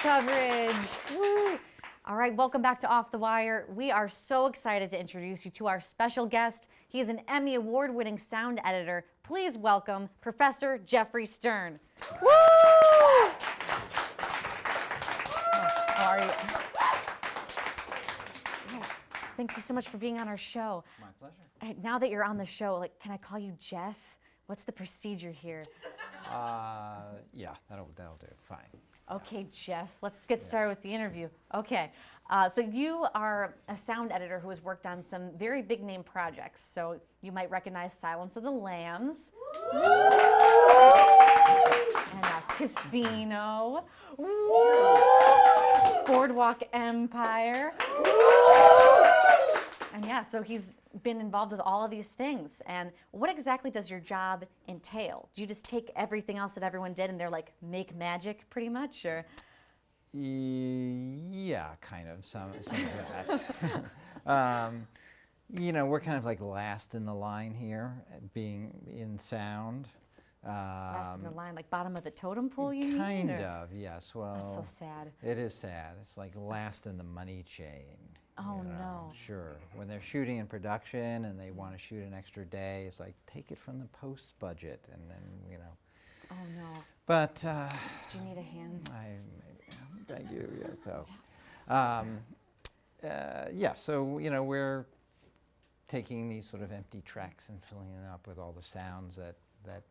coverage. Woo. All right, welcome back to Off the Wire. We are so excited to introduce you to our special guest. He is an Emmy Award-winning sound editor. Please welcome Professor Jeffrey Stern. Woo! How are you? Thank you so much for being on our show. My pleasure. Now that you're on the show, can I call you Jeff? What's the procedure here? Yeah, that'll do. Fine. Okay, Jeff, let's get started with the interview. Okay, so you are a sound editor who has worked on some very big name projects. So you might recognize Silence of the Lambs, and Casino, Boardwalk Empire. And yeah, so he's been involved with all of these things. And what exactly does your job entail? Do you just take everything else that everyone did and they're like, make magic pretty much, or? Yeah, kind of, some of that. You know, we're kind of like last in the line here, being in sound. Last in the line, like bottom of the totem pole, you mean? Kind of, yes. Well, that's so sad. It is sad. It's like last in the money chain. Oh, you know? no. Sure. When they're shooting in production and they want to shoot an extra day, it's like, take it from the post budget, and then, you know. Oh, no. But do you need a hand? Thank you. Yeah. So, yeah. So you know, we're taking these sort of empty tracks and filling them up with all the sounds that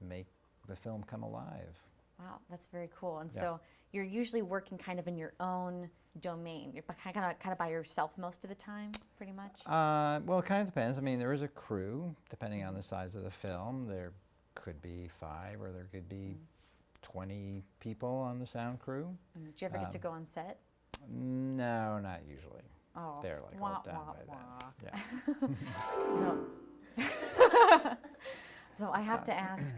make the film come alive. Wow, that's very cool. And Yeah. so you're usually working kind of in your own domain. You're kind of by yourself most of the time, pretty much? Well, it kind of depends. I mean, there is a crew, depending on the size of the film. There could be 5 or there could be 20 people on the sound crew. Do you ever get to go on set? No, not usually. Oh, They're like all done by then. Yeah. So I have to ask,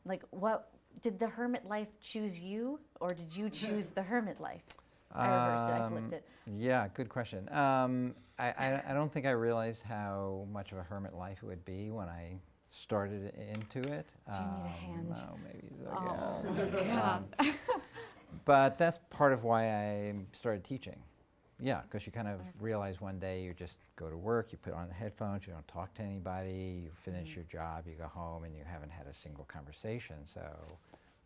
like, what did the hermit life choose you, or did you choose the hermit life? I reversed it. I flipped it. Yeah, good question. I don't think I realized how much of a hermit life it would be when I started into it. Do you need a hand? No, maybe. Oh, my God. But that's part of why I started teaching. Yeah, because you kind of realize one day you just go to work, you put on the headphones, you don't talk to anybody, you finish your job, you go home, and you haven't had a single conversation. So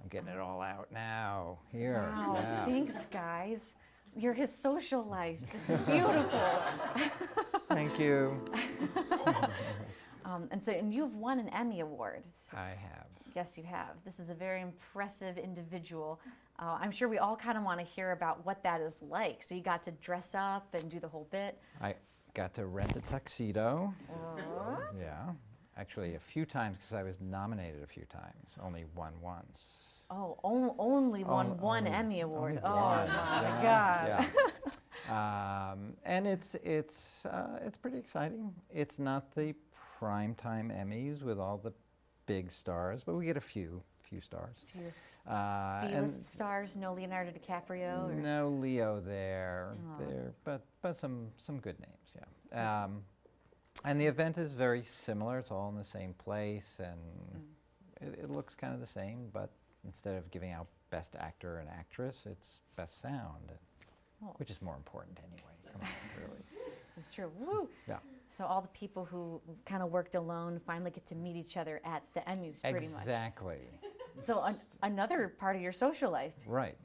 I'm getting it all out now, here. Wow, Yeah. thanks, guys. You're his social life. This is beautiful. Thank you. And you've won an Emmy Award. I have. Yes, you have. This is a very impressive individual. I'm sure we all kind of want to hear about what that is like. So you got to dress up and do the whole bit. I got to rent a tuxedo. Yeah, actually a few times because I was nominated a few times. Only won once. Oh, only won one Emmy Award. Oh one. my God. Yeah. And it's pretty exciting. It's not the primetime Emmys with all the big stars, but we get a few stars. B-list stars, no Leonardo DiCaprio? Or? No Leo there, but some good names, yeah. And the event is very similar. It's all in the same place, and it looks kind of the same, but instead of giving out Best Actor and Actress, it's Best Sound, which is more important anyway. Come on, really. It's true. Woo! Yeah. So all the people who kind of worked alone finally get to meet each other at the Emmys, pretty much. Exactly. So another part of your social life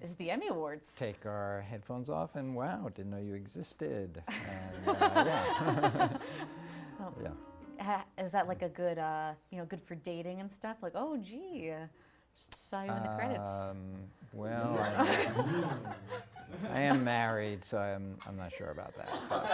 is the Emmy Awards. Take our headphones off and wow, didn't know you existed. And, yeah. Yeah. Is that like a good, good for dating and stuff? Like, oh, gee, just saw you in the credits. Well, I am married, so I'm not sure about that. But,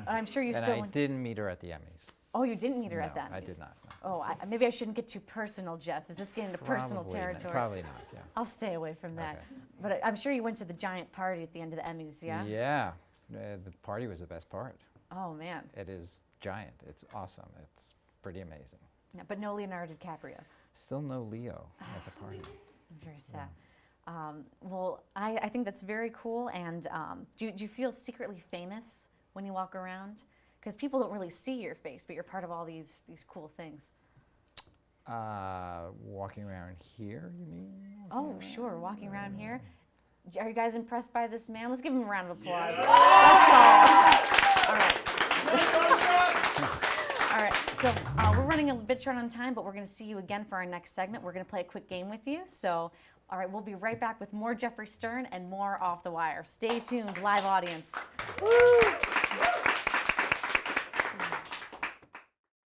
I'm sure you and still. I didn't meet her at the Emmys. Oh, you didn't meet her at the Emmys? I did not. No. Oh, maybe I shouldn't get too personal, Jeff. Is this getting into personal territory? Probably not, yeah. I'll stay away from that. Okay. But I'm sure you went to the giant party at the end of the Emmys, yeah? Yeah. The party was the best part. Oh, man. It is giant. It's awesome. It's pretty amazing. Yeah, but no Leonardo DiCaprio. Still no Leo at the party. Very sad. Well, I think that's very cool. And do you feel secretly famous when you walk around? Because people don't really see your face, but you're part of all these cool things. Walking around here, you mean? Oh, sure. Walking around here. Are you guys impressed by this man? Let's give him a round of applause. Let's go. All right. All right, so we're running a bit short on time, but we're going to see you again for our next segment. We're going to play a quick game with you. So, all right, we'll be right back with more Jeffrey Stern and more Off the Wire. Stay tuned, live audience. Woo!